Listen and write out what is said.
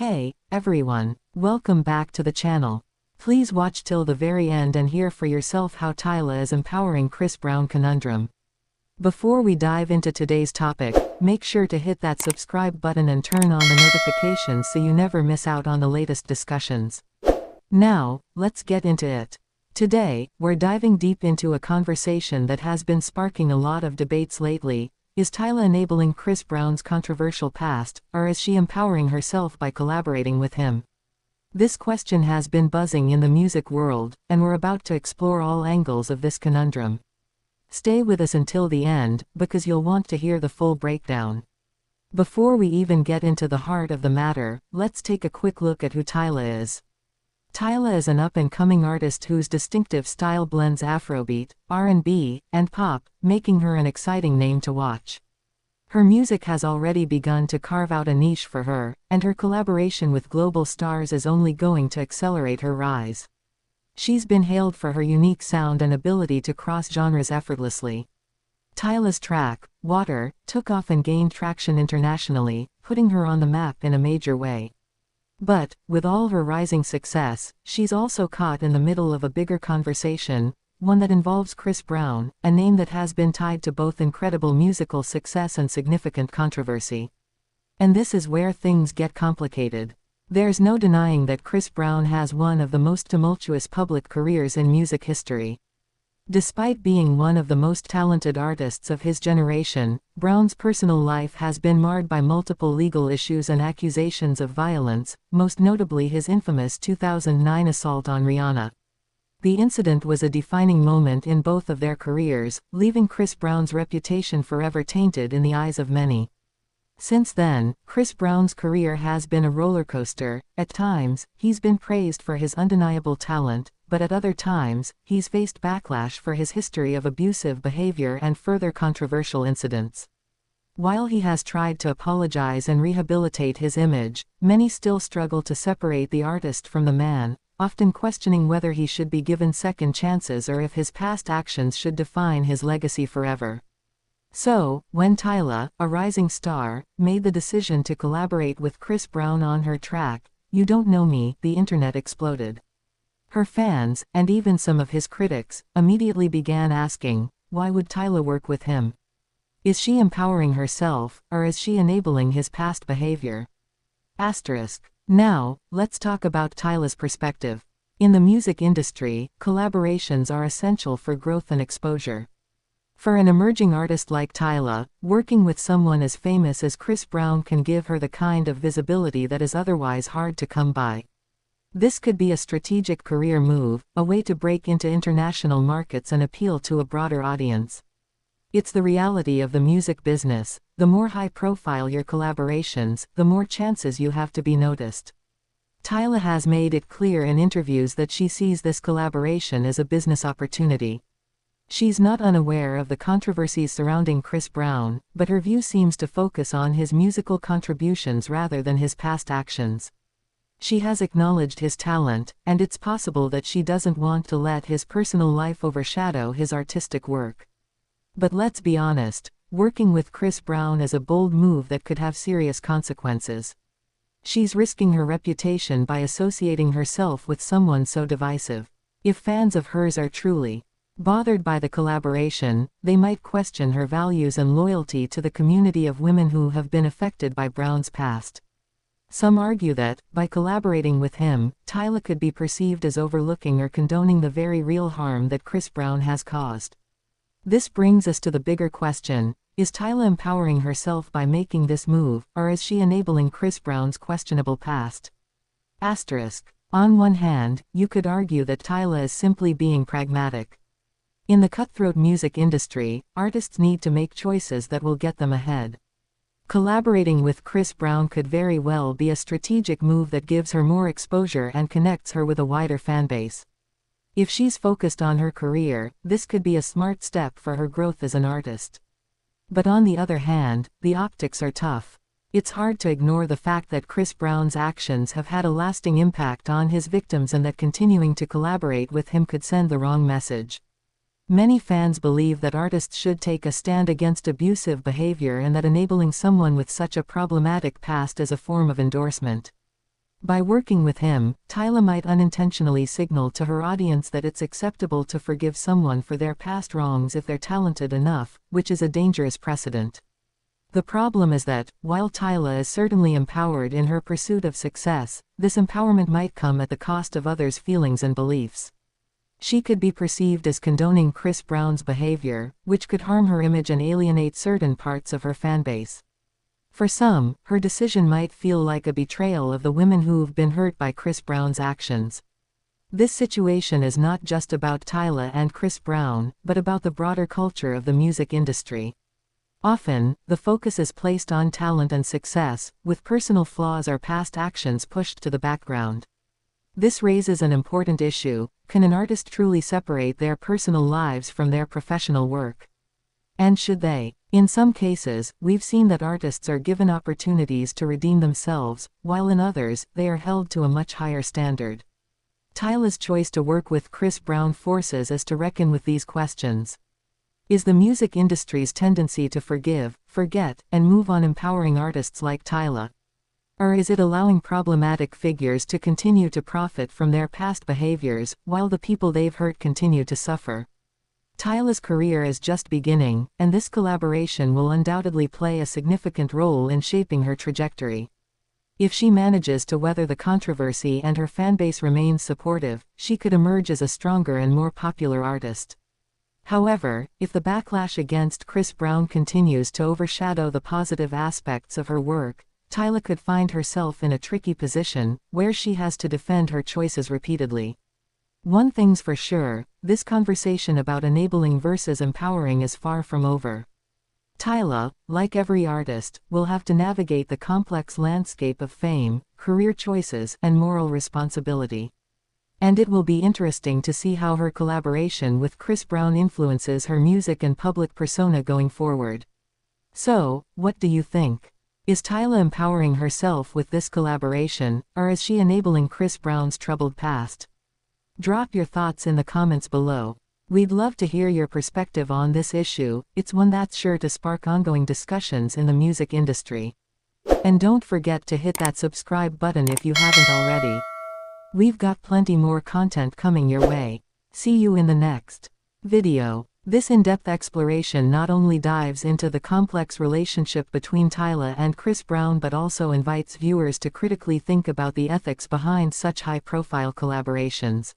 Hey, everyone, welcome back to the channel. Please watch till the very end and hear for yourself how Tyla is empowering Chris Brown conundrum. Before we dive into today's topic, make sure to hit that subscribe button and turn on the notifications so you never miss out on the latest discussions. Now, let's get into it. Today, we're diving deep into a conversation that has been sparking a lot of debates lately. Is Tyla enabling Chris Brown's controversial past, or is she empowering herself by collaborating with him? This question has been buzzing in the music world, and we're about to explore all angles of this conundrum. Stay with us until the end, because you'll want to hear the full breakdown. Before we even get into the heart of the matter, let's take a quick look at who Tyla is. Tyla is an up-and-coming artist whose distinctive style blends Afrobeat, R&B, and pop, making her an exciting name to watch. Her music has already begun to carve out a niche for her, and her collaboration with global stars is only going to accelerate her rise. She's been hailed for her unique sound and ability to cross genres effortlessly. Tyla's track, Water, took off and gained traction internationally, putting her on the map in a major way. But, with all her rising success, she's also caught in the middle of a bigger conversation, one that involves Chris Brown, a name that has been tied to both incredible musical success and significant controversy. And this is where things get complicated. There's no denying that Chris Brown has one of the most tumultuous public careers in music history. Despite being one of the most talented artists of his generation, Brown's personal life has been marred by multiple legal issues and accusations of violence, most notably his infamous 2009 assault on Rihanna. The incident was a defining moment in both of their careers, leaving Chris Brown's reputation forever tainted in the eyes of many. Since then, Chris Brown's career has been a roller coaster. At times, he's been praised for his undeniable talent, but at other times, he's faced backlash for his history of abusive behavior and further controversial incidents. While he has tried to apologize and rehabilitate his image, many still struggle to separate the artist from the man, often questioning whether he should be given second chances or if his past actions should define his legacy forever. So, when Tyla, a rising star, made the decision to collaborate with Chris Brown on her track, You Don't Know Me, the internet exploded. Her fans, and even some of his critics, immediately began asking, why would Tyla work with him? Is she empowering herself, or is she enabling his past behavior? Now, let's talk about Tyla's perspective. In the music industry, collaborations are essential for growth and exposure. For an emerging artist like Tyla, working with someone as famous as Chris Brown can give her the kind of visibility that is otherwise hard to come by. This could be a strategic career move, a way to break into international markets and appeal to a broader audience. It's the reality of the music business. The more high-profile your collaborations, the more chances you have to be noticed. Tyla has made it clear in interviews that she sees this collaboration as a business opportunity. She's not unaware of the controversies surrounding Chris Brown, but her view seems to focus on his musical contributions rather than his past actions. She has acknowledged his talent, and it's possible that she doesn't want to let his personal life overshadow his artistic work. But let's be honest, working with Chris Brown is a bold move that could have serious consequences. She's risking her reputation by associating herself with someone so divisive. If fans of hers are truly bothered by the collaboration, they might question her values and loyalty to the community of women who have been affected by Brown's past. Some argue that, by collaborating with him, Tyla could be perceived as overlooking or condoning the very real harm that Chris Brown has caused. This brings us to the bigger question, is Tyla empowering herself by making this move, or is she enabling Chris Brown's questionable past? On one hand, you could argue that Tyla is simply being pragmatic. In the cutthroat music industry, artists need to make choices that will get them ahead. Collaborating with Chris Brown could very well be a strategic move that gives her more exposure and connects her with a wider fanbase. If she's focused on her career, this could be a smart step for her growth as an artist. But on the other hand, the optics are tough. It's hard to ignore the fact that Chris Brown's actions have had a lasting impact on his victims and that continuing to collaborate with him could send the wrong message. Many fans believe that artists should take a stand against abusive behavior and that enabling someone with such a problematic past is a form of endorsement. By working with him, Tyla might unintentionally signal to her audience that it's acceptable to forgive someone for their past wrongs if they're talented enough, which is a dangerous precedent. The problem is that, while Tyla is certainly empowered in her pursuit of success, this empowerment might come at the cost of others' feelings and beliefs. She could be perceived as condoning Chris Brown's behavior, which could harm her image and alienate certain parts of her fanbase. For some, her decision might feel like a betrayal of the women who've been hurt by Chris Brown's actions. This situation is not just about Tyla and Chris Brown, but about the broader culture of the music industry. Often, the focus is placed on talent and success, with personal flaws or past actions pushed to the background. This raises an important issue: can an artist truly separate their personal lives from their professional work? And should they? In some cases, we've seen that artists are given opportunities to redeem themselves, while in others, they are held to a much higher standard. Tyla's choice to work with Chris Brown forces us to reckon with these questions. Is the music industry's tendency to forgive, forget, and move on empowering artists like Tyla? Or is it allowing problematic figures to continue to profit from their past behaviors, while the people they've hurt continue to suffer? Tyla's career is just beginning, and this collaboration will undoubtedly play a significant role in shaping her trajectory. If she manages to weather the controversy and her fanbase remains supportive, she could emerge as a stronger and more popular artist. However, if the backlash against Chris Brown continues to overshadow the positive aspects of her work, Tyla could find herself in a tricky position, where she has to defend her choices repeatedly. One thing's for sure, this conversation about enabling versus empowering is far from over. Tyla, like every artist, will have to navigate the complex landscape of fame, career choices, and moral responsibility. And it will be interesting to see how her collaboration with Chris Brown influences her music and public persona going forward. So, what do you think? Is Tyla empowering herself with this collaboration, or is she enabling Chris Brown's troubled past? Drop your thoughts in the comments below. We'd love to hear your perspective on this issue. It's one that's sure to spark ongoing discussions in the music industry. And don't forget to hit that subscribe button if you haven't already. We've got plenty more content coming your way. See you in the next video. This in-depth exploration not only dives into the complex relationship between Tyla and Chris Brown but also invites viewers to critically think about the ethics behind such high-profile collaborations.